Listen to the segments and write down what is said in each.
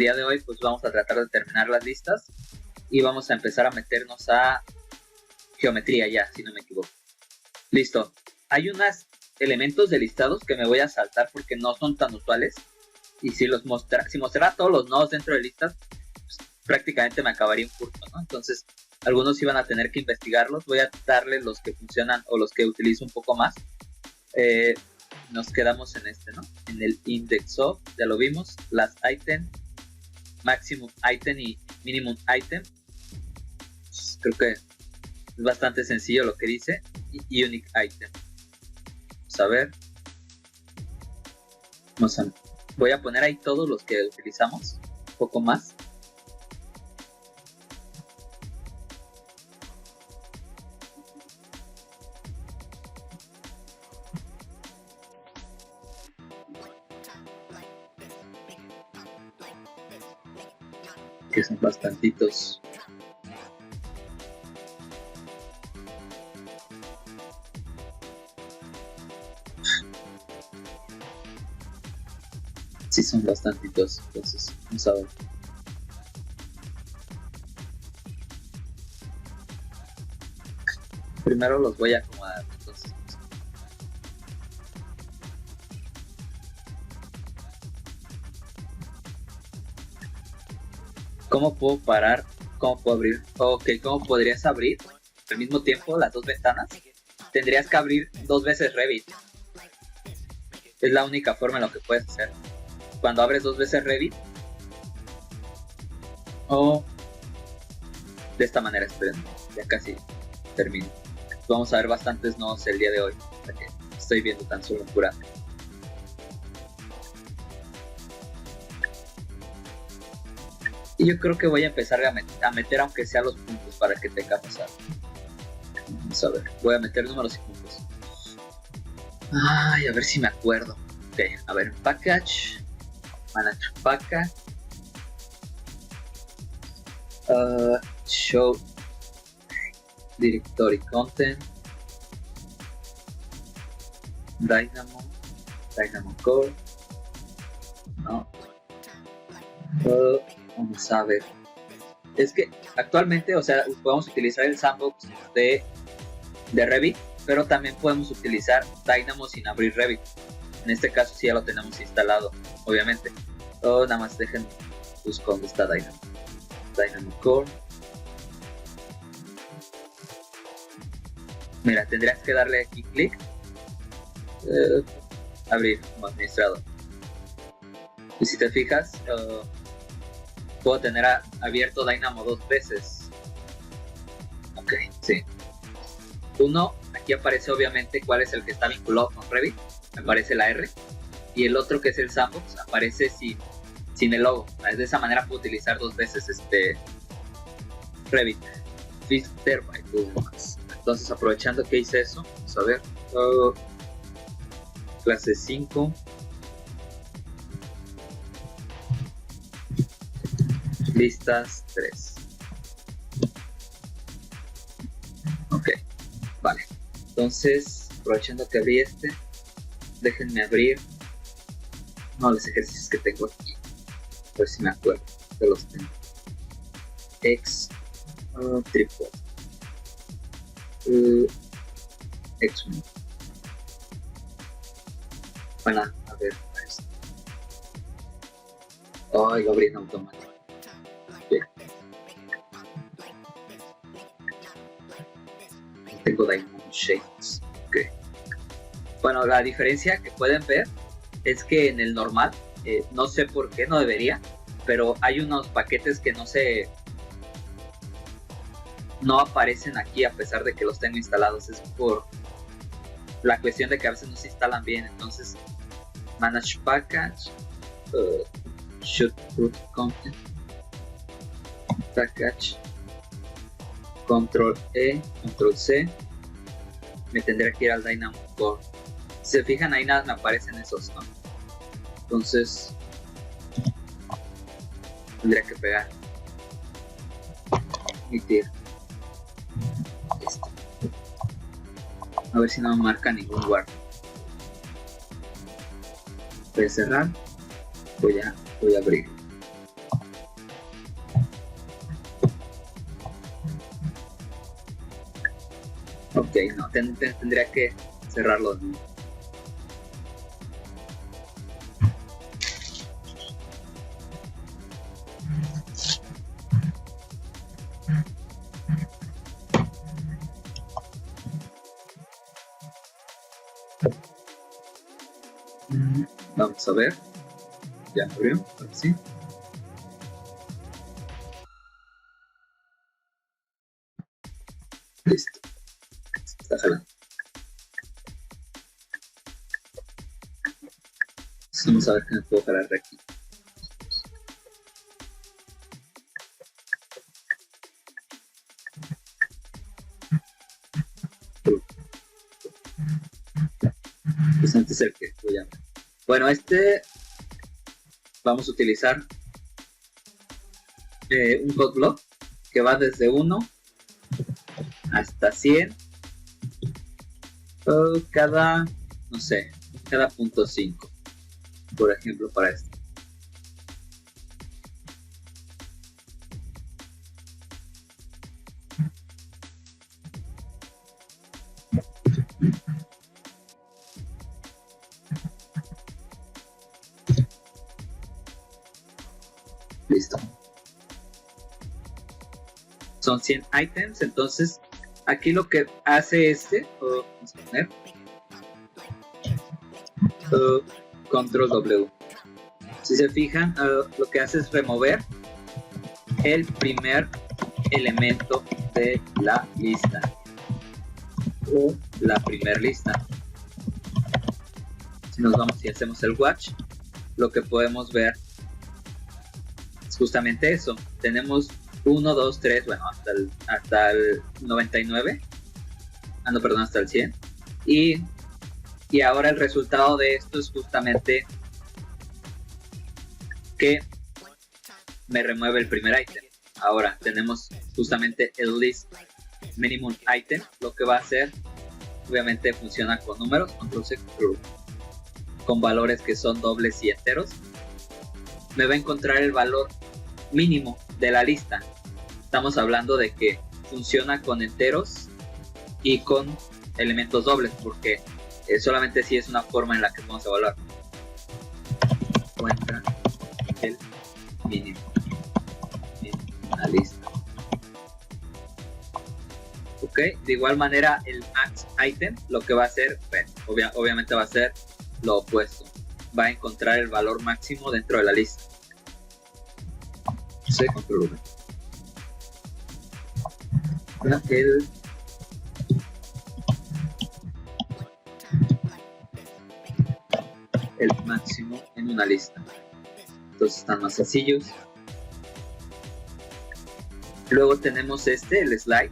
día de hoy pues vamos a tratar de terminar las listas y vamos a empezar a meternos a geometría ya, si no me equivoco. Listo. Hay unos elementos de listados que me voy a saltar porque no son tan usuales. Y si mostrara todos los nodos dentro de listas, pues, prácticamente me acabaría un curso, ¿no? Entonces, algunos iban a tener que investigarlos. Voy a darle los que funcionan o los que utilizo un poco más. Nos quedamos en este, ¿no? En el index of, ya lo vimos. Last item, maximum item y minimum item. Pues, creo que es bastante sencillo lo que dice. Y unique item. Vamos a ver. Voy a poner ahí todos los que utilizamos. Un poco más. Que son bastantitos. Sí, son bastantitos. Entonces, vamos a ver. Primero los voy a acomodar. Entonces, ¿cómo puedo parar? ¿Cómo puedo abrir? Ok, ¿cómo podrías abrir al mismo tiempo las dos ventanas? Tendrías que abrir 2 veces Revit. Es la única forma en lo que puedes hacer. Cuando abres 2 veces Revit. O de esta manera, esperen. Ya casi termino. Vamos a ver bastantes nodos el día de hoy. Estoy viendo tan solo pura. Y yo creo que voy a empezar a meter aunque sea los puntos para que tenga pasar. Vamos a ver, voy a meter números y puntos. Ay, a ver si me acuerdo. Ok, a ver, package, manage package, show directory content, Dynamo core, no. Vamos a ver. Es que actualmente, o sea, podemos utilizar el sandbox de Revit, pero también podemos utilizar Dynamo sin abrir Revit. En este caso sí ya lo tenemos instalado, obviamente. O nada más dejen buscar dónde está Dynamo. Dynamo Core. Mira, tendrías que darle aquí clic. Abrir como administrador. Y si te fijas, puedo tener abierto Dynamo 2 veces. Ok, sí. Uno, aquí aparece obviamente cuál es el que está vinculado con Revit. Aparece la R. Y el otro, que es el sandbox, aparece sin el logo. De esa manera puedo utilizar 2 veces Revit. Filter by Tools. Entonces, aprovechando que hice eso, vamos a ver. Clase 5. Listas 3. Ok, vale. Entonces, aprovechando que abrí déjenme abrir los ejercicios que tengo aquí. A ver si me acuerdo de los tengo. Tripod. X1. Bueno, a ver. Ay, lo abrí en automático. Tengo Dynamo Shapes. Okay. Bueno, la diferencia que pueden ver es que en el normal, no sé por qué, no debería, pero hay unos paquetes que no aparecen aquí a pesar de que los tengo instalados. Es por la cuestión de que a veces no se instalan bien. Entonces, manage package, should root content, package, control E, control C. Me tendría que ir al Dynamo Core. Si se fijan, ahí nada me aparecen esos, ¿no? Entonces tendría que pegar, emitir esto. A ver si no me marca ningún guard. Voy a cerrar, voy a abrir. Ok, no, tendría que cerrarlo. Vamos a ver. Ya abrió, ahora sí. Listo. Está jalando. Vamos a ver qué me puedo jalar de aquí. Pues antes el que voy a ver. Bueno, vamos a utilizar un code block que va desde 1 hasta 100 cada, no sé, cada punto 5, por ejemplo, para esto. Listo. Son 100 items, entonces aquí lo que hace vamos a poner control W. Si se fijan, lo que hace es remover el primer elemento de la lista o la primer lista. Si nos vamos y hacemos el watch, lo que podemos ver es justamente eso. Tenemos 1, 2, 3, bueno, hasta el 99. No, perdón, hasta el 100. Y ahora el resultado de esto es justamente que me remueve el primer ítem. Ahora tenemos justamente el list minimum item. Lo que va a hacer, obviamente funciona con números, control C, control V, con valores que son dobles y enteros. Me va a encontrar el valor mínimo de la lista. Estamos hablando de que funciona con enteros y con elementos dobles, porque solamente si es una forma en la que vamos a evaluar. Encuentra el mínimo en la lista. Ok, de igual manera el max item lo que va a hacer, bueno, obviamente va a ser lo opuesto. Va a encontrar el valor máximo dentro de la lista. C, control V. El máximo en una lista. Entonces están más sencillos. Luego tenemos el slide.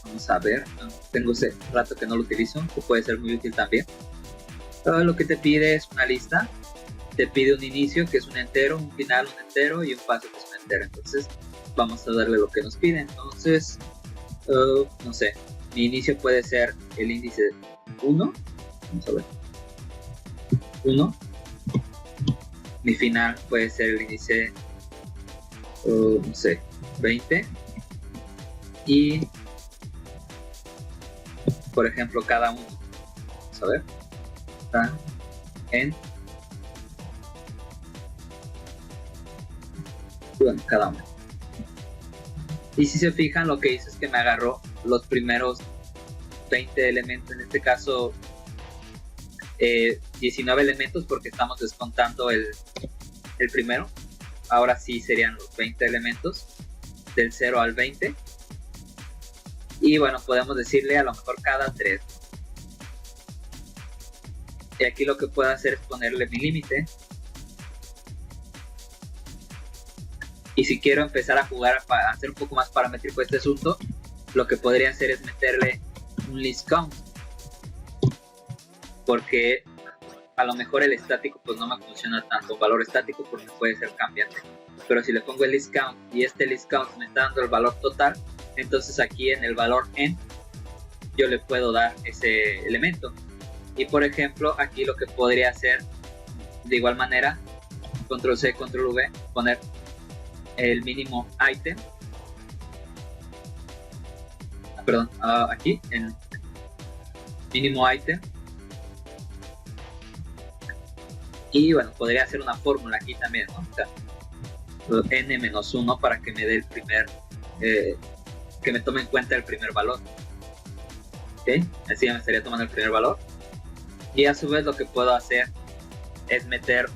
Vamos a ver, tengo ese rato que no lo utilizo, que puede ser muy útil también. Todo lo que te pide es una lista. Te pide un inicio que es un entero, un final un entero y un paso que es un entero. Entonces vamos a darle lo que nos pide. Entonces no sé, mi inicio puede ser el índice 1. Vamos a ver, 1. Mi final puede ser el índice no sé, 20. Y por ejemplo cada uno, vamos a ver, está en cada uno. Y si se fijan, lo que hice es que me agarró los primeros 20 elementos, en este caso 19 elementos, porque estamos descontando el primero. Ahora sí serían los 20 elementos del 0 al 20. Y bueno, podemos decirle a lo mejor cada 3. Y aquí lo que puedo hacer es ponerle mi límite. Y si quiero empezar a jugar, a hacer un poco más paramétrico este asunto, lo que podría hacer es meterle un list count. Porque a lo mejor el estático pues no me funciona tanto, un valor estático, porque puede ser cambiante. Pero si le pongo el list count y este list count me está dando el valor total, entonces aquí en el valor n yo le puedo dar ese elemento. Y por ejemplo, aquí lo que podría hacer de igual manera, control C, control V, poner el mínimo item, perdón, aquí en mínimo ítem. Y bueno, podría hacer una fórmula aquí también, ¿no? O sea, n-1 para que me dé el primer, que me tome en cuenta el primer valor. ¿Ok? Así ya me estaría tomando el primer valor. Y a su vez lo que puedo hacer es meter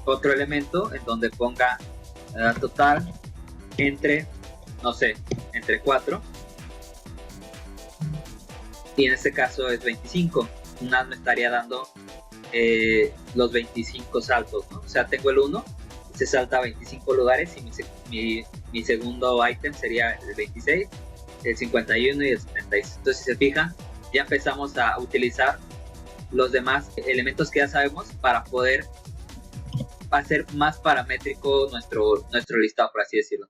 otro elemento en donde ponga total entre, no sé, entre 4. Y en este caso es 25. NAS me estaría dando los 25 saltos, ¿no? O sea, tengo el 1, se salta a 25 lugares y mi segundo ítem sería el 26, el 51 y el 76. Entonces, si se fijan, ya empezamos a utilizar los demás elementos que ya sabemos para poder hacer más paramétrico nuestro listado, por así decirlo.